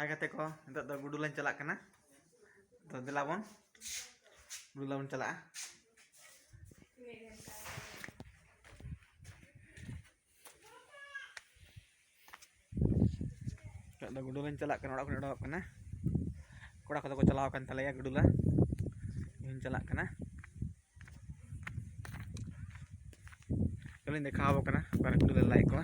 Hai kate ko, nito do gudu lan chalak kana. To dilabon. Gudu lan chalak. Do gudu lan chalak kana orak ko kana. Kora ko chalaw kan talaya gudu la. Yun chalak kana. Kalian dekhaw kana, para gudu lan like ko.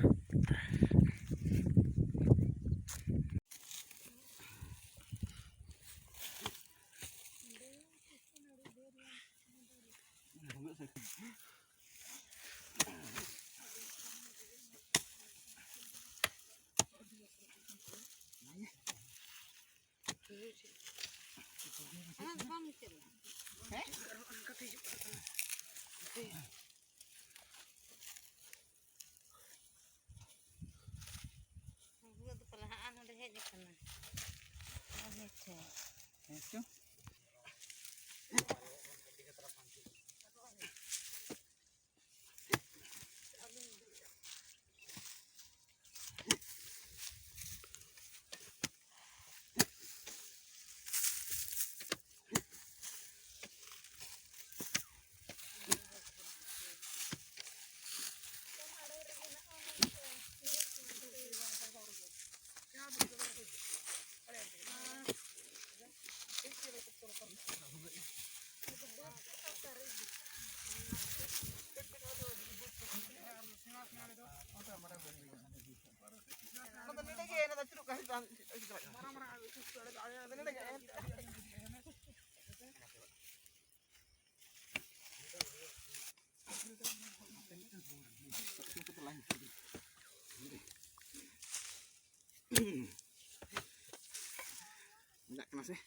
Enggak kena sih.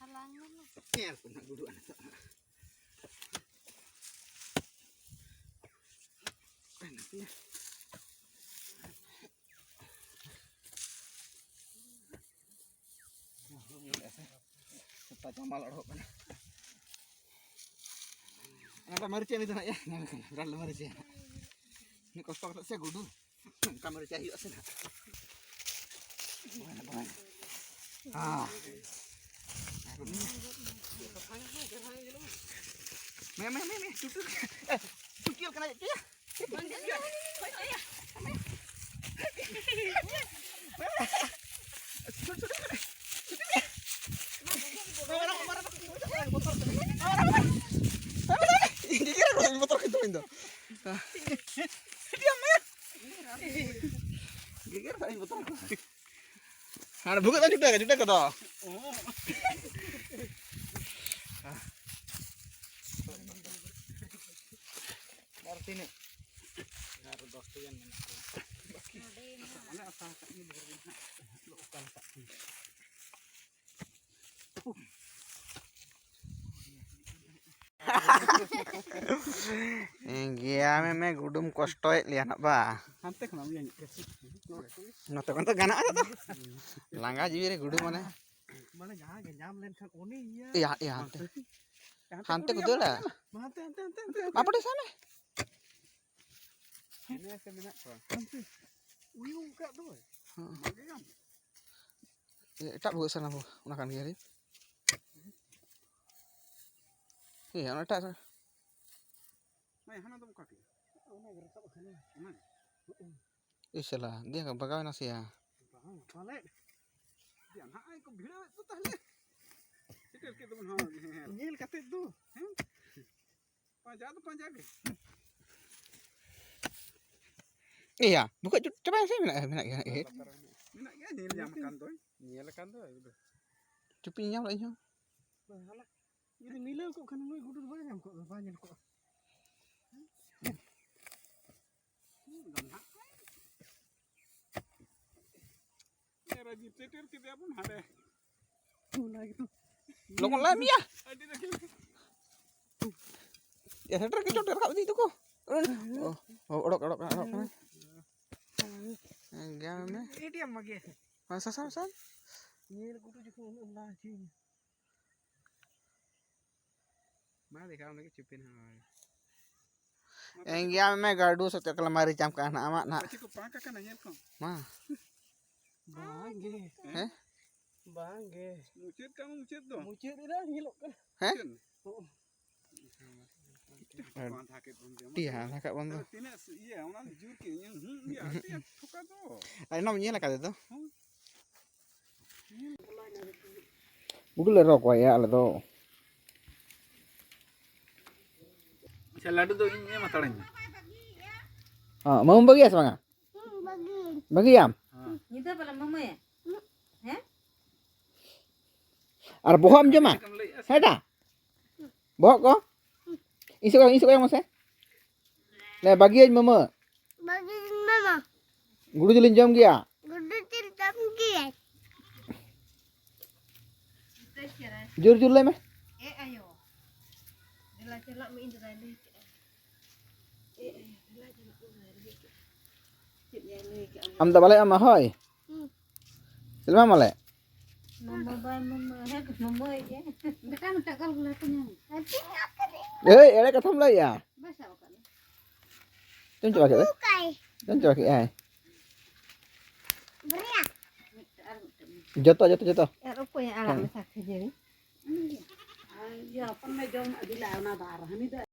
Halangan lah. Ya, kena gudu anak. Nanti ya. Cepat camal orang mana. Ada merica itu nak ya. Berapa merica? Ini kosong tak saya gudu. Kamera cahaya sana. Mana? Ah. Me, cucuk. Cucil kena itu ya. Motor itu itu. Diam ya. Geger saya motor. Ada buka tadi juda kata. Arti ni. Ada dokter yang mana? Mana asal ini berbeda. Lokal tak. Gya me gudum kostoy lihat nak ba. Hantek nama yang Note kan tuh ganak tuh. Langga jiwi re gudum mana? mana jangan nyam len kan oni Iya ya. hantek. Hantek betul lah. Hantek. Apa di sana? Ini saya minat kau. Hantek. Uyung kat tu. Magam. Tak buat sana bu, unakan kiri. Iya, anak tak. Mai hana tu muka ke. Ona gerak apa kan? Mana? Iyalah, dia kan bagaimana nasi ya? Balik. Dia nak ai ko bhira tu tahle. Itu ke tu ha. Nyel kate tu. Panjang tu panjang ke. Iya, buka coba yang saya minat ya. Minat ke nyel jam makan tu. Nyel kan tu. Cupi nyam lah nyam. Bahala. Ini milau kok kan noi gudur banyak kok kok. Ya rajin teter kita pun ada. Mulai gitu. Lokon lam ya. Ada lagi. Ya sadar ke coder kau itu kok. Orok. Enggak me. Ini dia mage. Masa san. Ini gudur juga lah sini. Mana देखा हमने कि चिपिन हमारे Enggak me gardu satu kelemari jam ke anak amat nak. बच्चे को पाका का नहीं है कौन Mah. बागे Eh? Bangge. Mucet kamu mucet dong. Mucit dah ngilok kan. Hah? Kawan sakit pun dia. Iya, nakak bang tuh. Tina iya, orang jujur kayaknya. Iya, dia suka tuh. Ay, namanya lah kata tuh. Google rokok ya lah tuh. Salado tuh ini masalahnya. Ah, mau bagi ya semanga? Bagi ya? Itu pala mama ya? Ar boham je mah. Heda. Bohok ko? Isuk yang masa? Le bagi aja mama. Bagi mama. Guru julin jam gya. Gudu cerita mungkin. Jur le mah. Ayo. Dila celak mi indra ni. Am ta balik ama hoy. Selma male. Mama bay mama hek mama ya. Dekan tak kal gulatunya. Nanti apa nih? Ada katam lah ya. Basa kan. Cun coba kita. Bukai. Cun coba kita. Beriak. Jatuh. Apa yang alam sakit jadi? Ya, pan may jom adila na darah ni da